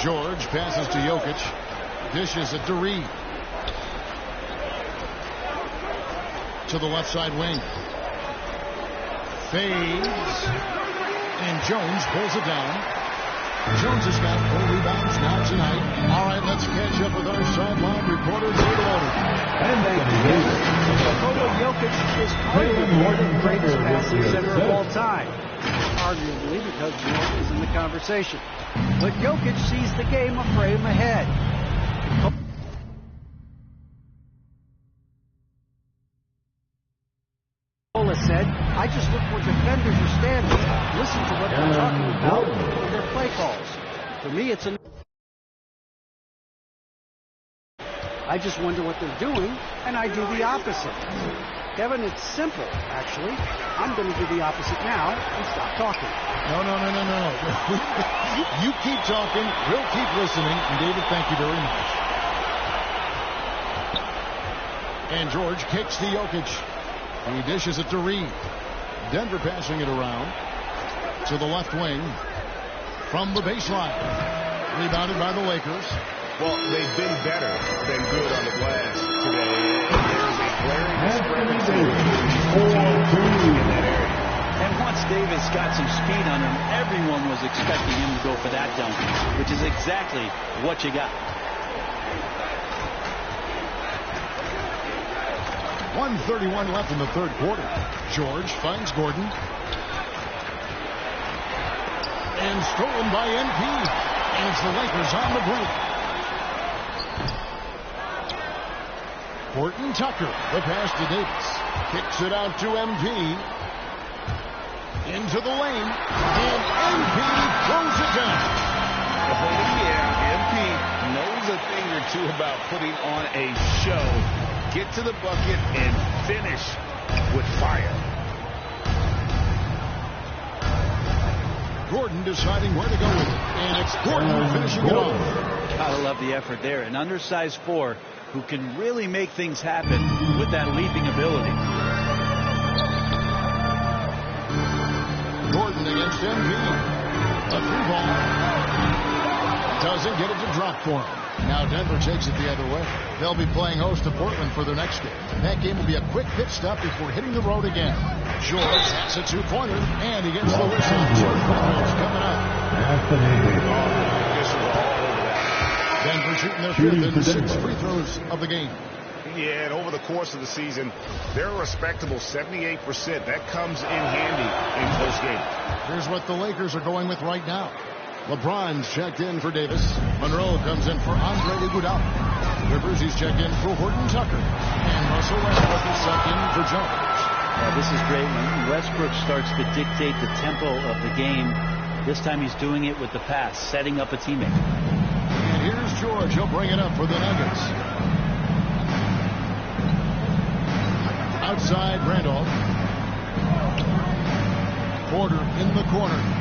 George passes to Jokic. Dishes it to Reed. To the left side wing. Fades. And Jones pulls it down. Jones has got 4 rebounds now tonight. All right, let's catch up with our sideline reporter, David Alden. And thank you. Nikola Jokic is arguably the greatest passing center of all time. Arguably because Jordan is in the conversation. But Jokic sees the game a frame ahead. Nikola said, I just look where defenders are standing. Listen to what they're talking about in their play calls. For me, it's a... I just wonder what they're doing, and I do the opposite. Kevin, it's simple, actually. I'm going to do the opposite now and stop talking. No. You keep talking, we'll keep listening. And David, thank you very much. And George kicks to Jokic. He dishes it to Reed. Denver passing it around to the left wing from the baseline. Rebounded by the Lakers. Well, they've been better than good on the glass today. And there's a glaring discrepancy in that area. And once Davis got some speed on him, everyone was expecting him to go for that dunk, which is exactly what you got. 1:31 left in the third quarter. George finds Gordon. And stolen by MP. And it's the Lakers on the break. Horton Tucker, the pass to Davis. Kicks it out to MP. Into the lane. And MP throws it down. Oh, yeah, MP knows a thing or two about putting on a show. Get to the bucket and finish with fire. Gordon deciding where to go with it. And it's Gordon finishing it off. Gotta love the effort there. An undersized 4 who can really make things happen with that leaping ability. Gordon against MP. A 3-ball. Doesn't get it to drop for him. Now Denver takes it the other way. They'll be playing host to Portland for their next game. That game will be a quick pit stop before hitting the road again. George has a 2-pointer, and he gets the whistle. It's coming up. Denver shooting their 5th and 6th free throws of the game. Yeah, and over the course of the season, they're a respectable 78%. That comes in handy in close games. Here's what the Lakers are going with right now. LeBron's checked in for Davis. Monroe comes in for Andre Iguodala. Rivers, he's checked in for Horton Tucker. And Russell Westbrook is checked in for Jones. This is great when Westbrook starts to dictate the tempo of the game. This time he's doing it with the pass, setting up a teammate. And here's George. He'll bring it up for the Nuggets. Outside Randolph. Porter in the corner.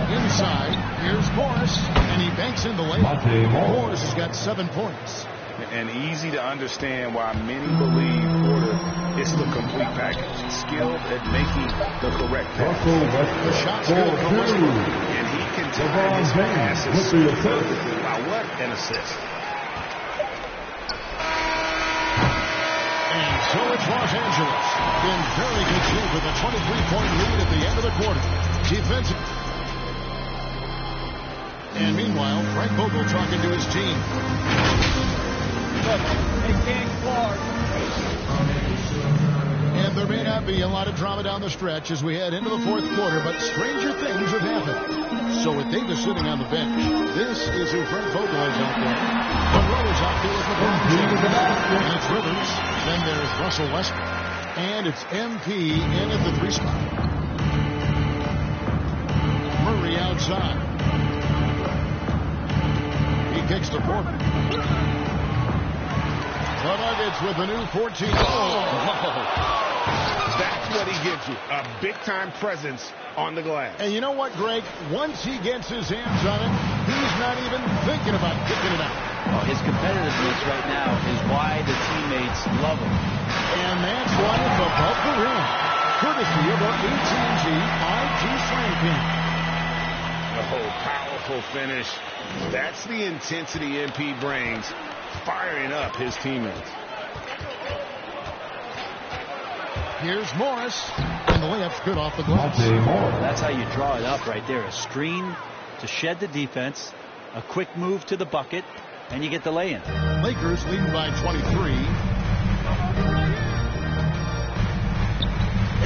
Inside, here's Morris, and he banks in the lane. Morris has got 7 points. And easy to understand why many believe Porter is the complete package. Skilled at making the correct pass. The shot's good from Westbrook. And he can time his passes perfectly. Wow, what an assist. And so it's Los Angeles in very good shape with a 23-point lead at the end of the quarter. Defensive. And meanwhile, Frank Vogel talking to his team. And there may not be a lot of drama down the stretch as we head into the fourth quarter, but stranger things have happened. So with Davis sitting on the bench, this is who Frank Vogel is out there. Monroe is out there with LeBron. And it's Rivers. Then there's Russell Westbrook. And it's MP in at the 3 spot. Murray outside. He kicks to Porter. The Nuggets with a new 14. That's what he gives you. A big-time presence on the glass. And you know what, Greg? Once he gets his hands on it, he's not even thinking about kicking it out. Oh, his competitiveness right now is why the teammates love him. And that's why it's above the rim. courtesy of our AT&T 5G Slam King. Oh, powerful finish. That's the intensity MP brings, firing up his teammates. Here's Morris, and the layup's good off the glass. That's how you draw it up right there. A screen to shed the defense, a quick move to the bucket, and you get the lay-in. Lakers leading by 23.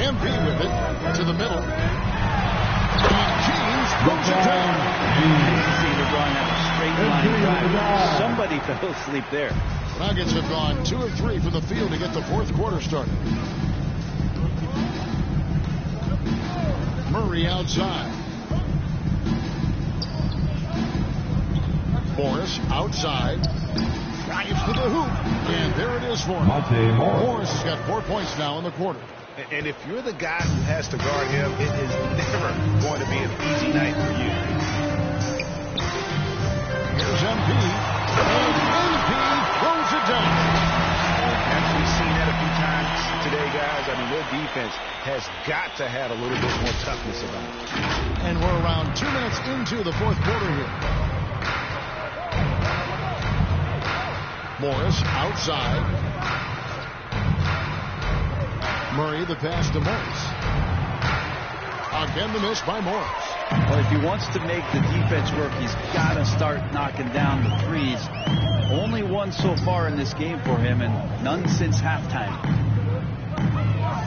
MP with it to the middle. And James throws it down. See LeBron have a straight line drive. Somebody fell asleep there. Nuggets have gone 2 of 3 from the field to get the fourth quarter started. Murray outside. Morris outside. Drives to the hoop. And there it is for him. Morris has got 4 points now in the quarter. And if you're the guy who has to guard him, it is never going to be an easy night for you. Here's MP. And MP throws it down. As we've seen that a few times today, guys, I mean, their defense has got to have a little bit more toughness about it. And we're around 2 minutes into the fourth quarter here. Morris outside. Murray, the pass to Morris. Again, the miss by Morris. Well, if he wants to make the defense work, he's got to start knocking down the threes. Only one so far in this game for him, and none since halftime.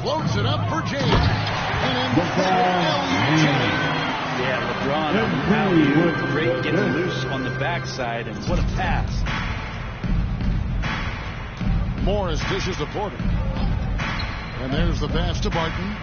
Floats it up for James. And in Yeah, LeBron on the alley-oop. Great getting loose on the backside, and what a pass. Morris dishes to Porter. And there's the pass to Barton.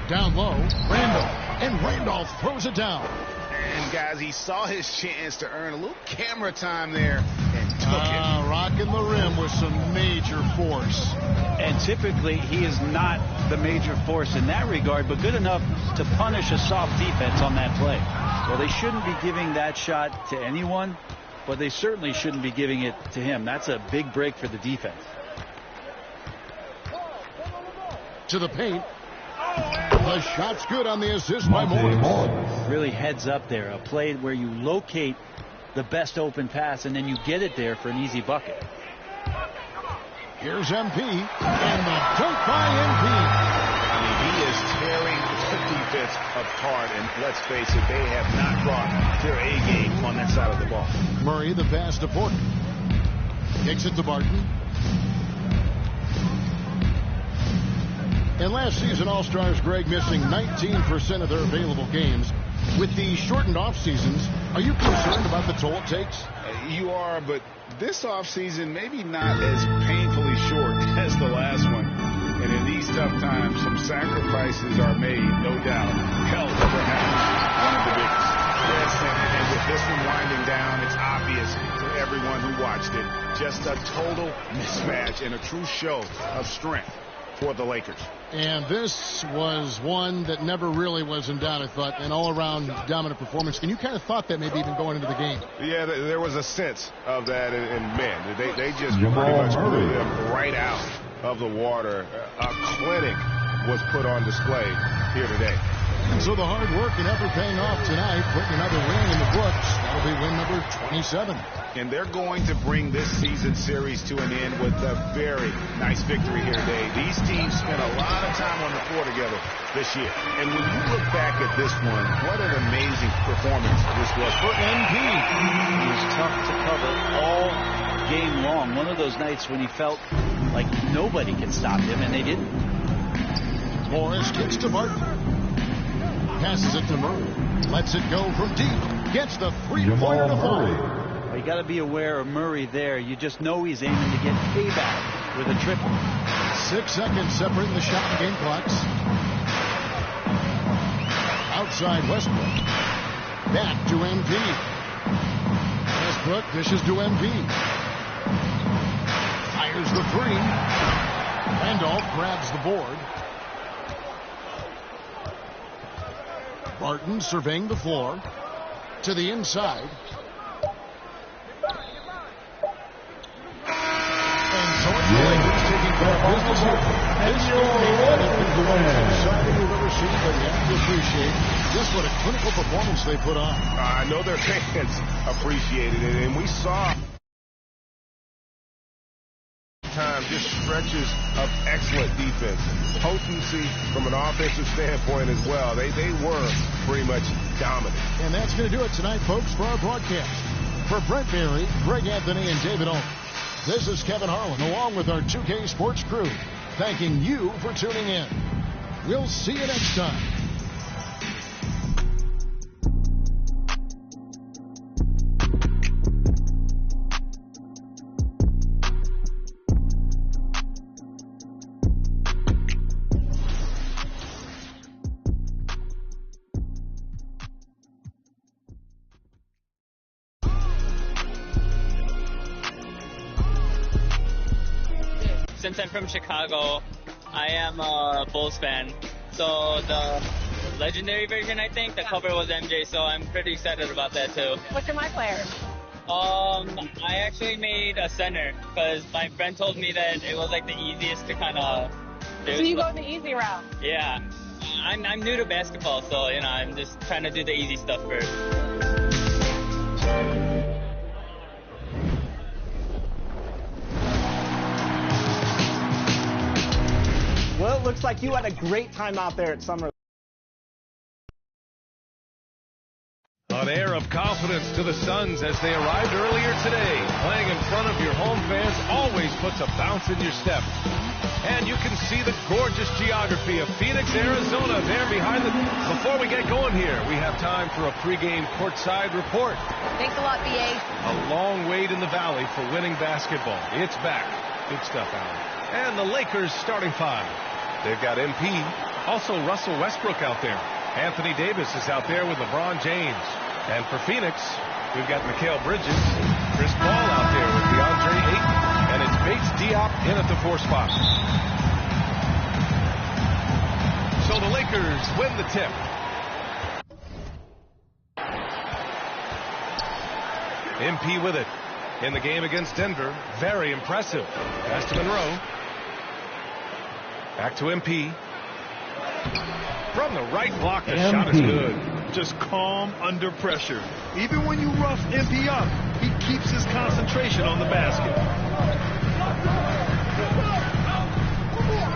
Down low, Randolph. And Randolph throws it down. And, guys, he saw his chance to earn a little camera time there and took it. Rocking the rim with some major force. And typically, he is not the major force in that regard, but good enough to punish a soft defense on that play. Well, they shouldn't be giving that shot to anyone, but they certainly shouldn't be giving it to him. That's a big break for the defense. To the paint. The shot's good on the assist by Morris. Really heads up there. A play where you locate the best open pass and then you get it there for an easy bucket. Here's MP. And the dunk by MP. I mean, he is tearing the defense apart. And let's face it, they have not brought their A game on that side of the ball. Murray, the pass to Porter. Kicks it to Barton. And last season, All-Stars Greg missing 19% of their available games. With the shortened off seasons, are you concerned about the toll it takes? You are, but this offseason maybe not as painfully short as the last one. And in these tough times, some sacrifices are made, no doubt. Health, perhaps, one of the biggest. Yes, and with this one winding down, it's obvious to everyone who watched it. Just a total mismatch and a true show of strength for the Lakers. And this was one that never really was in doubt, I thought, an all-around dominant performance. And you kind of thought that maybe even going into the game. Yeah, there was a sense of that, and man, they just pretty much blew them right out of the water. A clinic was put on display here today. And so the hard work and effort paying off tonight, putting another win in the books. That'll be win number 27. And they're going to bring this season series to an end with a very nice victory here today. These teams spent a lot of time on the floor together this year. And when you look back at this one, what an amazing performance this was for MP. He was tough to cover all game long. One of those nights when he felt like nobody can stop him, and they didn't. Morris kicks to Barton. Passes it to Murray. Lets it go from deep. Gets the three-pointer to fall. Well, you got to be aware of Murray there. You just know he's aiming to get payback with a triple. 6 seconds separating the shot and game clocks. Outside Westbrook. Back to MP. Westbrook dishes to MP. Fires the three. Randolph grabs the board. Barton surveying the floor to the inside. And so it's the Lakers taking care of business This is the most exciting you've ever seen, but you have to appreciate just what a clinical performance they put on. I know their fans appreciated it, and we saw just stretches of excellent defense. Potency from an offensive standpoint as well. They were pretty much dominant. And that's going to do it tonight, folks, for our broadcast. For Brent Berry, Greg Anthony, and David Owen, this is Kevin Harlan, along with our 2K Sports crew, thanking you for tuning in. We'll see you next time. Since I'm from Chicago, I am a Bulls fan. So the legendary version, I think, the cover was MJ, so I'm pretty excited about that too. What's your my player? I actually made a center because my friend told me that it was like the easiest to kind of do. So you go the easy route? Yeah. I'm new to basketball, so you know, I'm just trying to do the easy stuff first. Well, it looks like you had a great time out there at Summer. An air of confidence to the Suns as they arrived earlier today. Playing in front of your home fans always puts a bounce in your step. And you can see the gorgeous geography of Phoenix, Arizona there behind the... Before we get going here, we have time for a pregame courtside report. Thanks a lot, BA. A long wait in the valley for winning basketball. It's back. Good stuff, Alan. And the Lakers starting five. They've got MP, also Russell Westbrook out there. Anthony Davis is out there with LeBron James. And for Phoenix, we've got Mikal Bridges, Chris Paul out there with DeAndre Ayton, and it's Bates Diop in at the 4 spot. So the Lakers win the tip. MP with it in the game against Denver. Very impressive. Pass to Monroe. Back to MP. From the right block, the shot is good. Just calm under pressure. Even when you rough MP up, he keeps his concentration on the basket.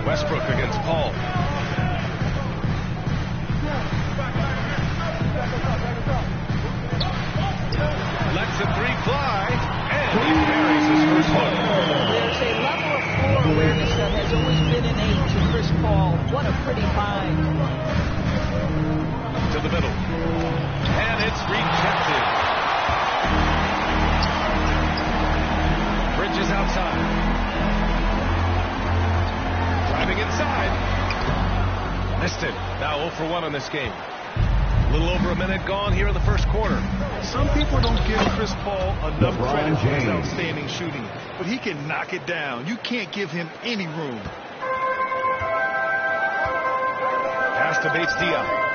Westbrook against Paul. Lets the three fly, and he buries his first one. There's a level of floor awareness that has always been innate to Chris Paul. What a pretty find. To the middle. And it's rejected. Bridges outside. Driving inside. Missed it. Now 0 for 1 in this game. A little over a minute gone here in the first quarter. Some people don't give Chris Paul enough credit for his outstanding shooting, but he can knock it down. You can't give him any room. Pass to Bates Diop.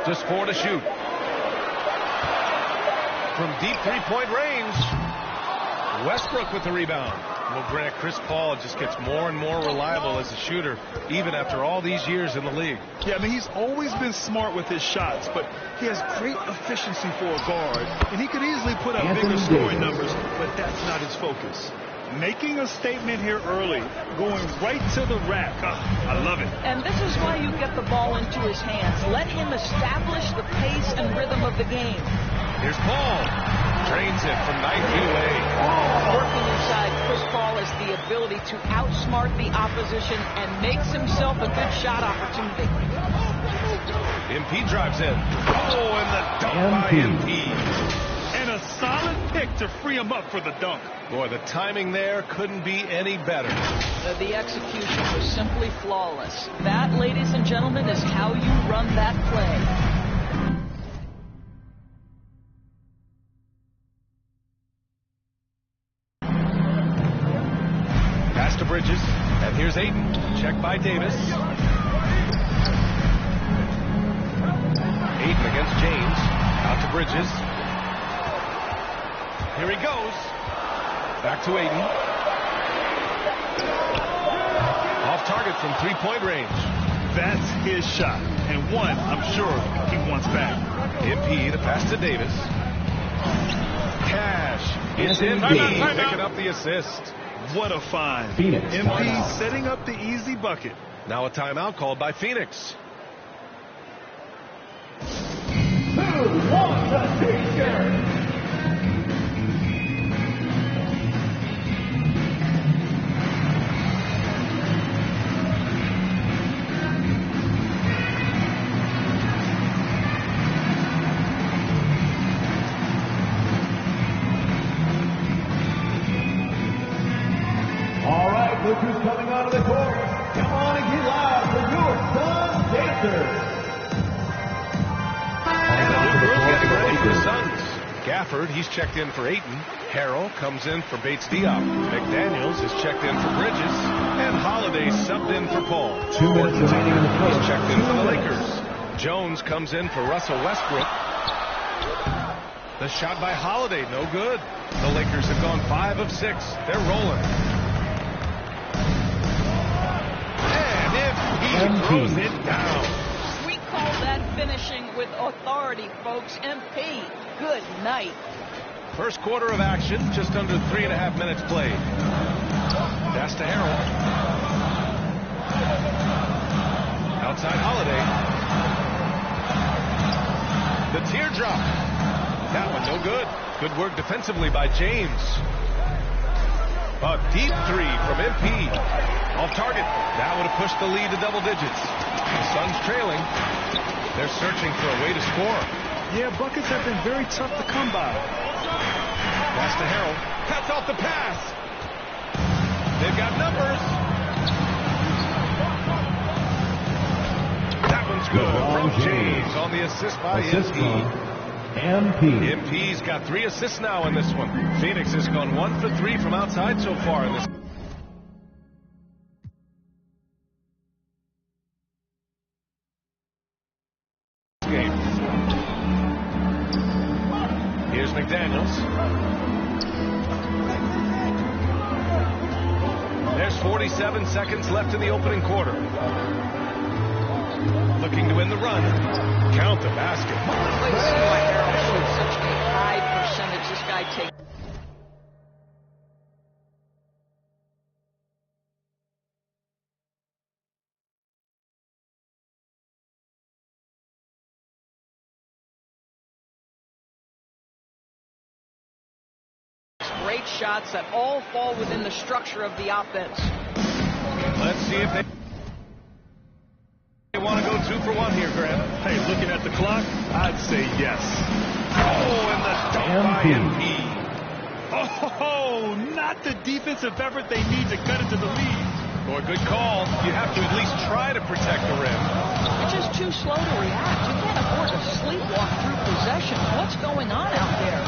Just 4 to shoot. From deep three-point range. Westbrook with the rebound. Well, Grant, Chris Paul just gets more and more reliable as a shooter, even after all these years in the league. Yeah, I mean, he's always been smart with his shots, but he has great efficiency for a guard, and he could easily put up bigger scoring numbers, but that's not his focus. Making a statement here early, going right to the rack. I love it. And this is why you get the ball into his hands. Let him establish the pace and rhythm of the game. Here's Paul. Drains it from 9 feet away. Working inside, Chris Paul has the ability to outsmart the opposition and makes himself a good shot opportunity. MP drives in. Oh, and the dunk by MP. And a solid pick to free him up for the dunk. Boy, the timing there couldn't be any better. The execution was simply flawless. That, ladies and gentlemen, is how you run that play. Pass to Bridges, and here's Ayton. Check by Davis. Bridges. Here he goes. Back to Aiden. Off target from three-point range. That's his shot, and one I'm sure he wants back. MP, the pass to Davis. Cash. It's MP picking up the assist. What a find. Phoenix. MP setting up the easy bucket. Now a timeout called by Phoenix. Who wants to take care? Look who's coming onto the court. Come on and get loud for your Suns Dancers. Getting ready for the Suns. Gafford, he's checked in for Ayton. Harrell comes in for Bates Diop. McDaniels is checked in for Bridges. And Holiday subbed in for Paul. 2 minutes remaining in the first. He's checked in for the Lakers. Jones comes in for Russell Westbrook. The shot by Holiday, no good. The Lakers have gone 5 of 6. They're rolling. He throws it down. We call that finishing with authority, folks. MP, good night. First quarter of action, just under 3.5 minutes played. Pass to Harrell. Outside Holiday. The teardrop. That one no good. Good work defensively by James. A deep three from MP. Off target. That would have pushed the lead to double digits. The Suns trailing. They're searching for a way to score. Yeah, buckets have been very tough to come by. Pass to Harrell. Cuts off the pass. They've got numbers. That one's good from James on the assist by MP. MP's got 3 assists now in this one. Phoenix has gone 1 for 3 from outside so far in this game. Here's McDaniels. There's 47 seconds left in the opening quarter. Looking to win the run. Count the basket. Please see why Harrell showed such a high percentage. This guy takes. Great shots that all fall within the structure of the offense. Let's see if they want to go 2 for 1 here, Graham. Hey, looking at the clock, I'd say yes. Oh, and the dunk by MP. Oh, not the defensive effort they need to cut into the lead. Boy, good call. You have to at least try to protect the rim. You're just too slow to react. You can't afford to sleepwalk through possession. What's going on out there?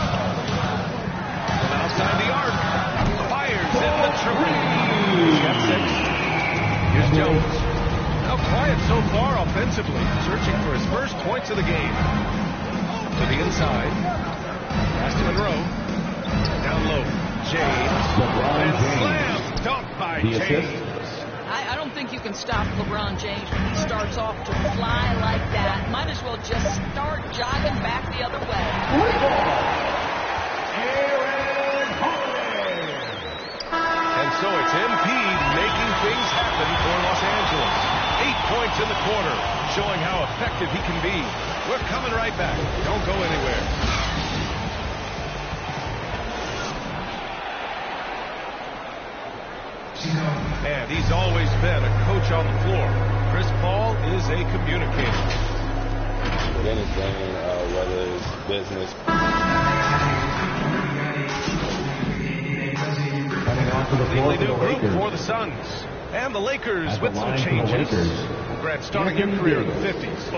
From outside the arc. Fires in the triple. He's got 6. Here's Jones. Now quiet so far offensively. Searching for his first points of the game. To the inside. Pass to Monroe. Down low. James. And slam. Dunk by James. I don't think you can stop LeBron James when he starts off to fly like that. Might as well just start jogging back the other way. And so it's MP making things happen for Los Angeles. 8 points in the quarter, showing how effective he can be. We're coming right back. Don't go anywhere. And he's always been a coach on the floor. Chris Paul is a communicator. With anything, whether it's business. Completely new group for the Suns. And the Lakers with some changes. Grant, starting your career in the 50s.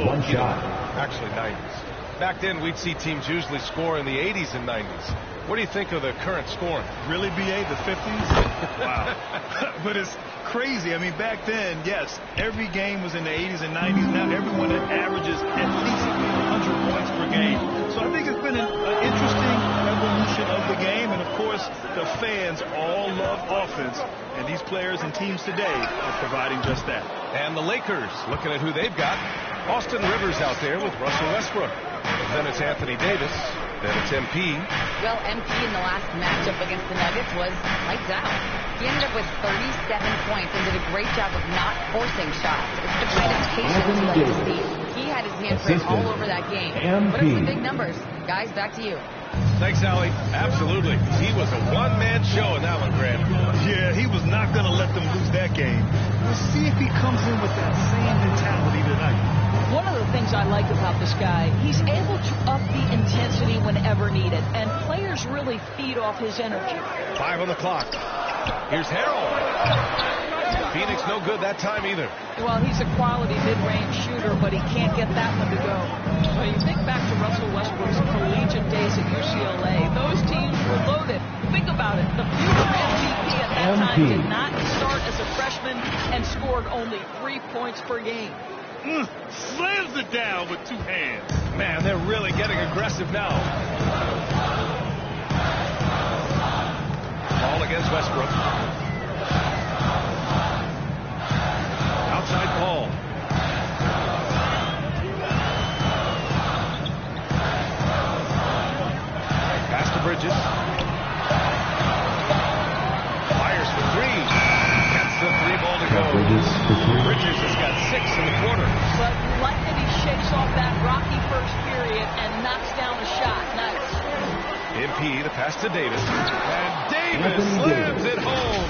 One shot. Actually, 90s. Back then, we'd see teams usually score in the 80s and 90s. What do you think of the current scoring? Really, BA, the 50s? Wow. But it's crazy. I mean, back then, yes, every game was in the 80s and 90s. Now everyone averages at least 100 points per game. So I think fans all love offense, and these players and teams today are providing just that. And the Lakers, looking at who they've got. Austin Rivers out there with Russell Westbrook. Then it's Anthony Davis. Then it's MP. Well, MP in the last matchup against the Nuggets was lights out. He ended up with 37 points and did a great job of not forcing shots. It's the kind of patience you like to see. He had his handprint all over that game. But it's the big numbers. Guys, back to you. Thanks, Allie. Absolutely. He was a one-man show in that one, Grant. Yeah, he was not going to let them lose that game. We'll see if he comes in with that same mentality tonight. One of the things I like about this guy, he's able to up the intensity whenever needed, and players really feed off his energy. 5 on the clock. Here's Harrell. Phoenix no good that time either. Well, he's a quality mid-range shooter, but he can't get that one to go. Well, you think back to Russell Westbrook's collegiate days at UCLA. Those teams were loaded. Think about it. The future MVP at that time did not start as a freshman and scored only 3 points per game. Slams it down with 2 hands. Man, they're really getting aggressive now. Ball against Westbrook. Outside Paul. Pass to Bridges. Fires for 3. Gets the 3 ball to go. Bridges has got 6 in the quarter. But like that, he shakes off that rocky first period and knocks down the shot. Nice. MP, the pass to Davis. And Davis slams it home.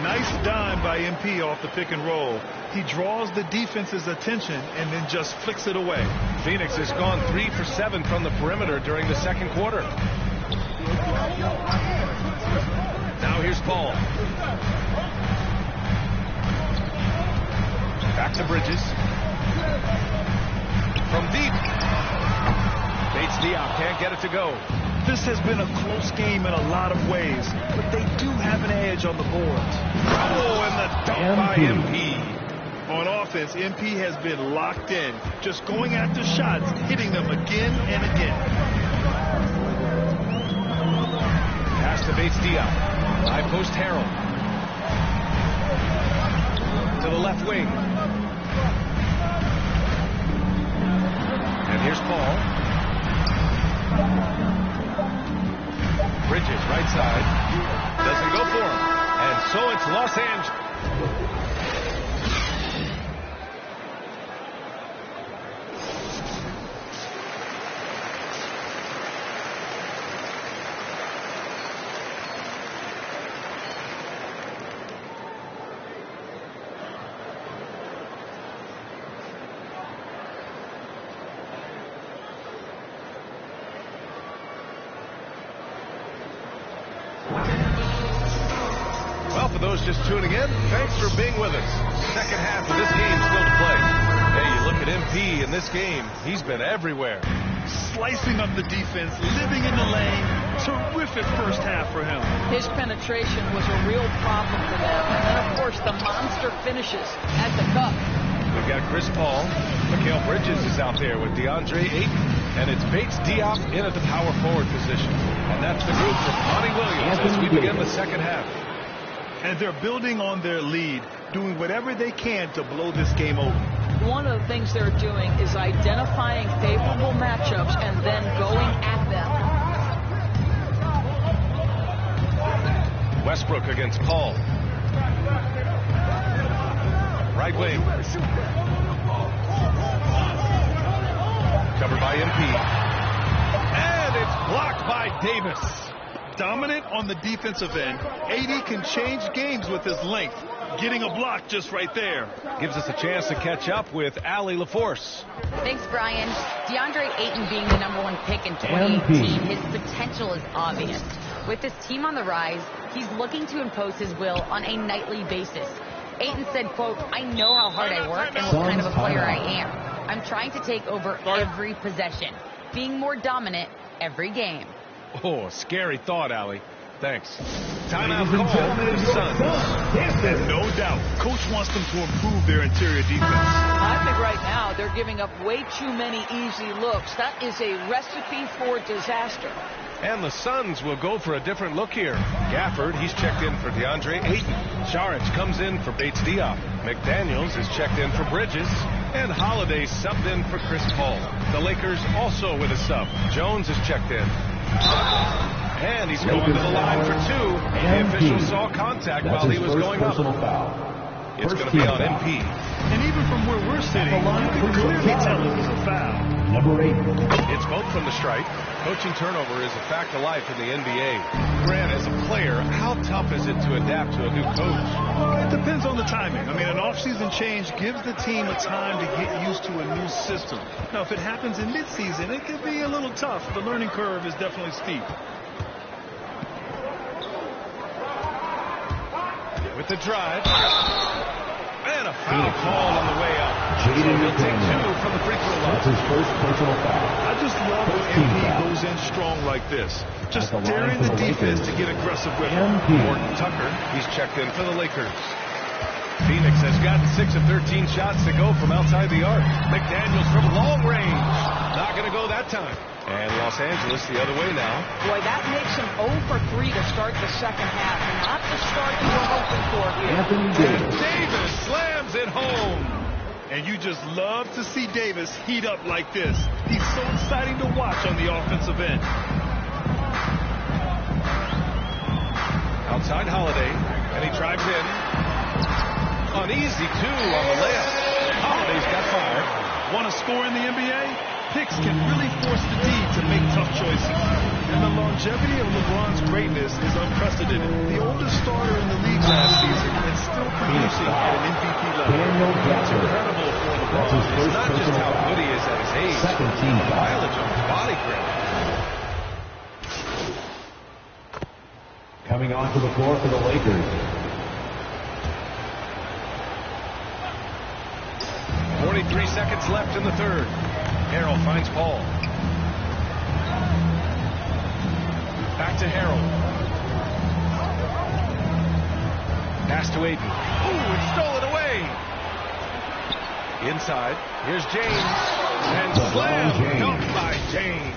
Nice dime by MP off the pick and roll. He draws the defense's attention and then just flicks it away. Phoenix has gone 3 for 7 from the perimeter during the second quarter. Now here's Paul. Back to Bridges. From deep. Bates Diop can't get it to go. This has been a close game in a lot of ways, but they do have an edge on the boards. Oh, and the dunk by MP. On offense, MP has been locked in, just going after shots, hitting them again and again. Pass to Bates Diop. High post Harrell. To the left wing. And here's Paul. Bridges, right side. Doesn't go for him. And so it's Los Angeles. Well, for those just tuning in, thanks for being with us. Second half of this game still to play. Hey, you look at MP in this game, he's been everywhere. Slicing up the defense, living in the lane. Terrific first half for him. His penetration was a real problem for them. And then, of course, the monster finishes at the cup. We've got Chris Paul. Mikal Bridges is out there with DeAndre Ayton. And it's Bates Diop in at the power forward position. And that's the group for Monty Williams as we begin the second half. And they're building on their lead, doing whatever they can to blow this game over. One of the things they're doing is identifying favorable matchups and then going at them. Westbrook against Paul. Right wing. Covered by MP. And it's blocked by Davis. Dominant on the defensive end. AD can change games with his length. Getting a block just right there. Gives us a chance to catch up with Allie LaForce. Thanks, Brian. DeAndre Ayton being the #1 pick in 2018, his potential is obvious. With his team on the rise, he's looking to impose his will on a nightly basis. Ayton said, quote, "I know how hard I work and what kind of a player I am. I'm trying to take over every possession, being more dominant every game." Oh, scary thought, Allie. Thanks. Timeout call for the Suns. No doubt. Coach wants them to improve their interior defense. I think right now they're giving up way too many easy looks. That is a recipe for disaster. And the Suns will go for a different look here. Gafford, he's checked in for DeAndre Ayton. Saric comes in for Bates Diop. McDaniels is checked in for Bridges. And Holiday subbed in for Chris Paul. The Lakers also with a sub. Jones is checked in. And he's going to the line for two. The official saw contact while he was going up. It's going to be on MP. And even from where we're sitting, you can clearly tell it was a foul. Number 8. It's both from the stripe. Coaching turnover is a fact of life in the NBA. Grant, as a player, how tough is it to adapt to a new coach? It depends on the timing. I mean, an off-season change gives the team a time to get used to a new system. Now, if it happens in mid-season, it can be a little tough. The learning curve is definitely steep. With the drive. And a foul call on the way up. So he'll take two from the free throw line. That's his first personal foul. I just love when MP goes in strong like this. Just daring the defense to get aggressive with him. Morton Tucker, he's checked in for the Lakers. Phoenix has gotten 6 of 13 shots to go from outside the arc. McDaniels from long range. Not going to go that time. And Los Angeles the other way now. Boy, that makes him 0 for 3 to start the second half. And not the start you were hoping for here. Davis slams it home. And you just love to see Davis heat up like this. He's so exciting to watch on the offensive end. Outside Holiday. And he drives in. Uneasy, too, on the layup. Holiday's got 5. Want to score in the NBA? Picks can really force the D to make tough choices. And the longevity of LeBron's greatness is unprecedented. The oldest starter in the league last season and still producing at an MVP level. It's incredible for LeBron. It's not just how good he is at his age, the mileage on his body grip. Coming onto the floor for the Lakers. 43 seconds left in the third. Harrell finds Paul. Back to Harrell. Pass to Ayton. Ooh, it's stolen away. Inside. Here's James. And slam dunked by James.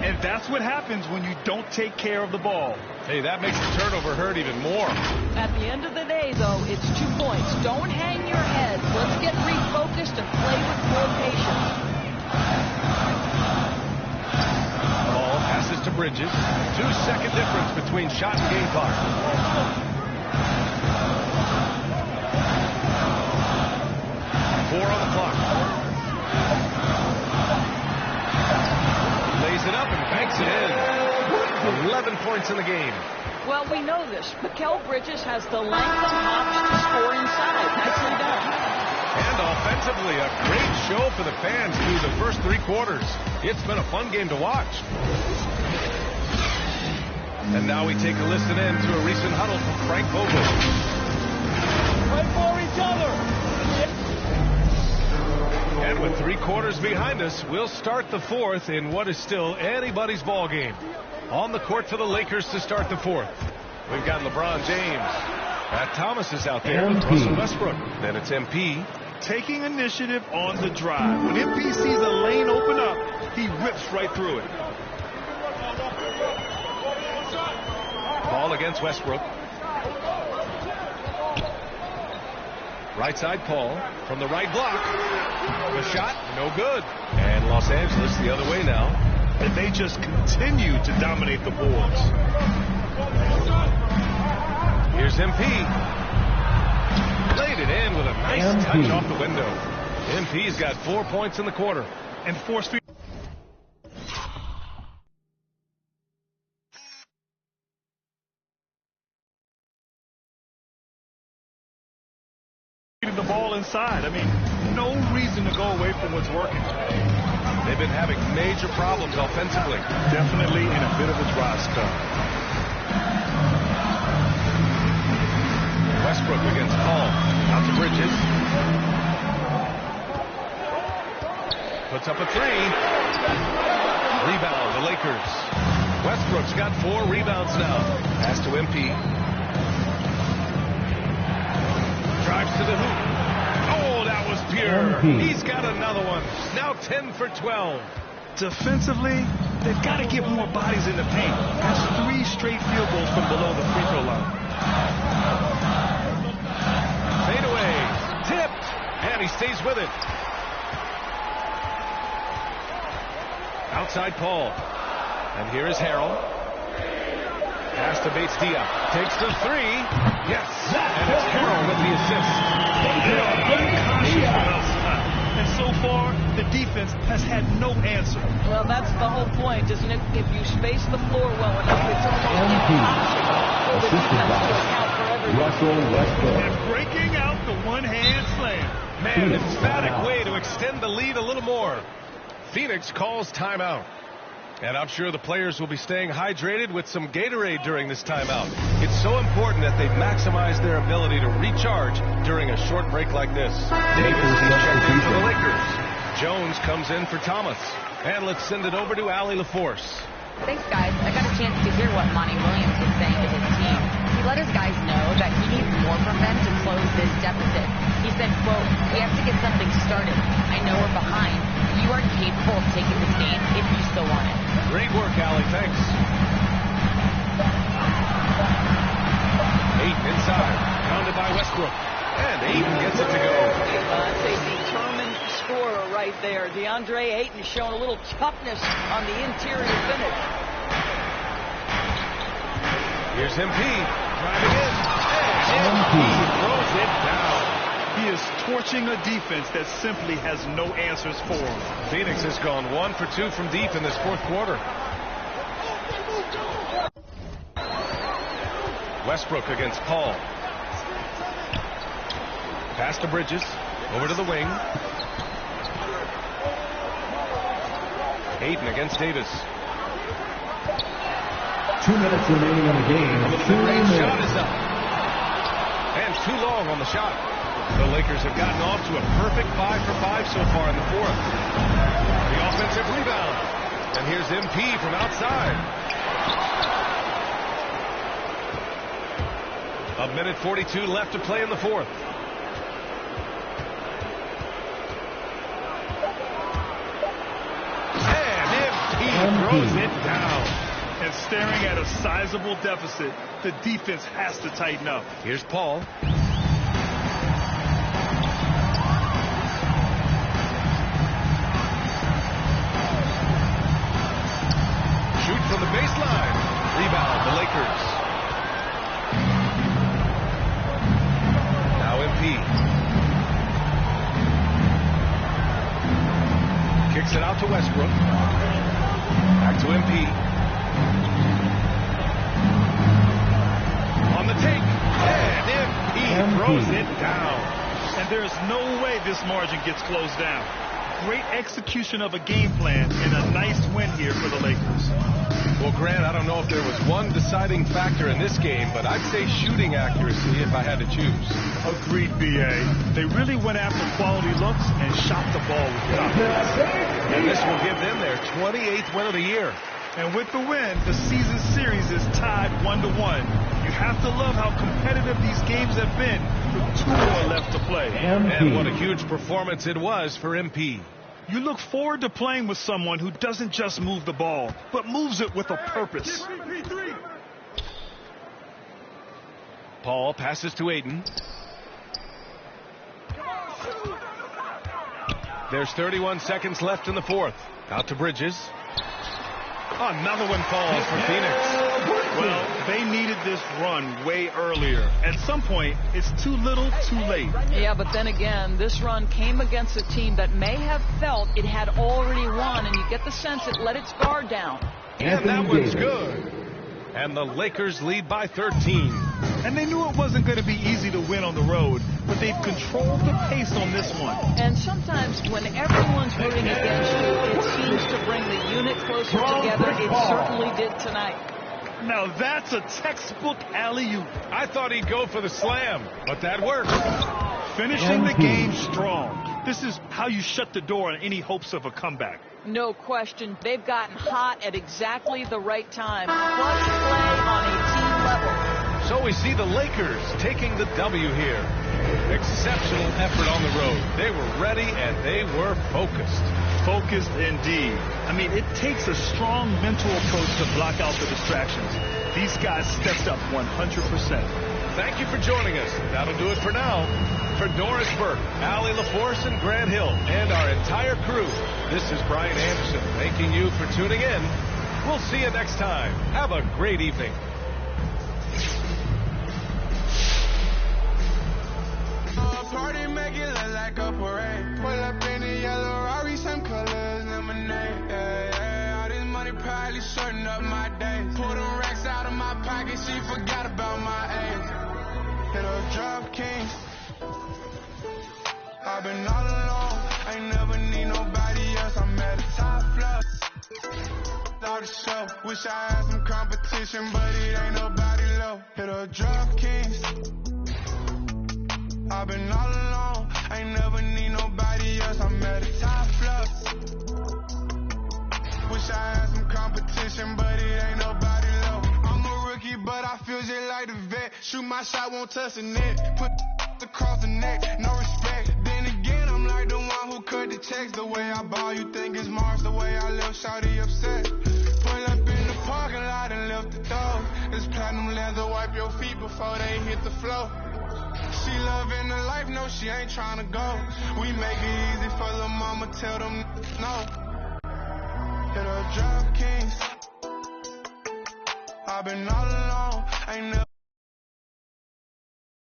And that's what happens when you don't take care of the ball. Hey, that makes the turnover hurt even more. At the end of the day, though, it's 2 points. Don't hang your head. Let's get refocused and play with more patience. Ball passes to Bridges. 2-second difference between shot and game clock. Four on the clock. Lays it up and banks it in. 11 points in the game. Well, we know this. Mikal Bridges has the length and hops to score inside. Nicely done. And offensively, a great show for the fans through the first 3 quarters. It's been a fun game to watch. And now we take a listen in to a recent huddle from Frank Vogel. Play for each other. And with 3 quarters behind us, we'll start the fourth in what is still anybody's ball game. On the court for the Lakers to start the fourth. We've got LeBron James. Pat Thomas is out there with Russell Westbrook. Then it's MP. Taking initiative on the drive. When MP sees a lane open up, he rips right through it. Ball against Westbrook. Right side Paul from the right block. The shot, no good. And Los Angeles the other way now. And they just continue to dominate the boards. Here's MP. Laid it in with a nice touch off the window. MP's got 4 points in the quarter. And force feed the ball inside. I mean, no reason to go away from what's working. They've been having major problems offensively. Definitely in a bit of a dry spell. Westbrook against Paul. Out to Bridges. Puts up a 3. Rebound, the Lakers. Westbrook's got 4 rebounds now. Pass to MP. Drives to the hoop. Oh, that was pure. He's got another one. Now 10 for 12. Defensively, they've got to get more bodies in the paint. That's 3 straight field goals from below the free throw line. Fade away. Tipped. And he stays with it. Outside Paul. And here is Harrell. Pass to Bates Diop. Takes the 3. Yes. And it's Harrell with the assist. They are unconscious from outside. And so far, the defense has had no answer. Well, that's the whole point, isn't it? If you space the floor well enough, it's almost impossible for the defense to account for everything. And breaking out the one-hand slam. Man, emphatic way to extend the lead a little more. Phoenix calls timeout. And I'm sure the players will be staying hydrated with some Gatorade during this timeout. It's so important that they maximize their ability to recharge during a short break like this. Davis checked in for the Lakers. Jones comes in for Thomas. And let's send it over to Allie LaForce. Thanks, guys. I got a chance to hear what Monty Williams was saying to his team. He let his guys know that he needs more from them to close this deficit. He said, quote, "We have to get something started. I know we're behind. You are capable of taking this game if you still want it." Great work, Allie. Thanks. Ayton inside. Pounded by Westbrook. And Ayton gets it to go. That's a determined scorer right there. DeAndre Ayton showing a little toughness on the interior finish. Here's MP. Driving in. And MP throws it down. He is torching a defense that simply has no answers for him. Phoenix has gone 1 for 2 from deep in this fourth quarter. Westbrook against Paul. Pass to Bridges. Over to the wing. Ayton against Davis. 2 minutes remaining in the game. The mid-range shot is up. And too long on the shot. The Lakers have gotten off to a perfect 5 for 5 so far in the fourth. The offensive rebound. And here's MP from outside. 1:42 left to play in the fourth. And MP throws it down. And staring at a sizable deficit, the defense has to tighten up. Here's Paul. Shoot from the baseline. Rebound, the Lakers. Now MP. Kicks it out to Westbrook. Back to MP. On the take. And MP throws it down. And there's no way this margin gets closed down. Great execution of a game plan and a nice win here for the Lakers. Well, Grant, I don't know if there was one deciding factor in this game, but I'd say shooting accuracy if I had to choose. Agreed, B.A. They really went after quality looks and shot the ball with confidence. And this will give them their 28th win of the year. And with the win, the season series is tied 1-1. You have to love how competitive these games have been with 2 more left to play. And what a huge performance it was for MP. You look forward to playing with someone who doesn't just move the ball, but moves it with a purpose. Paul passes to Ayton. There's 31 seconds left in the fourth. Out to Bridges. Another one falls for Phoenix. Well, they needed this run way earlier. At some point, it's too little, too late. Yeah, but then again, this run came against a team that may have felt it had already won, and you get the sense it let its guard down. And that one's good. And the Lakers lead by 13. And they knew it wasn't going to be easy to win on the road, but they've controlled the pace on this one. And sometimes when everyone's rooting against you, it seems to bring the unit closer together. It certainly did tonight. Now that's a textbook alley-oop. I thought he'd go for the slam, but that worked. Finishing the game strong. This is how you shut the door on any hopes of a comeback. No question. They've gotten hot at exactly the right time. Clutch play on a team level. So we see the Lakers taking the W here. Exceptional effort on the road. They were ready and they were focused. Focused indeed. I mean, it takes a strong mental approach to block out the distractions. These guys stepped up 100%. Thank you for joining us. That'll do it for now. For Doris Burke, Allie LaForce, and Grant Hill, and our entire crew, this is Brian Anderson thanking you for tuning in. We'll see you next time. Have a great evening. Party make it look like a parade. Pull up in the yellow Rari, same colors, lemonade. Yeah. All this money probably shorten up my days. Pull them racks out of my pocket, she forgot about my age. Hit a drop king. I've been all alone, I ain't never need nobody else. I'm at the top floor. All the show, wish I had some competition, but it ain't nobody low. Hit a drop kings. I've been all alone, I ain't never need nobody else. I'm at the top floor. Wish I had some competition, but it ain't nobody low. I'm a rookie, but I feel just like the vet. Shoot my shot, won't touch the net. Put across the neck, no respect. Then again, I'm like the one who cut the checks. The way I ball, you think it's Mars. The way I live, shawty upset. Pull up in the parking lot and lift the door. This platinum leather, wipe your feet before they hit the floor. She loving the life, no, she ain't tryna go. We make it easy for the mama, tell them no. Hit a drop kings. I've been all alone, ain't never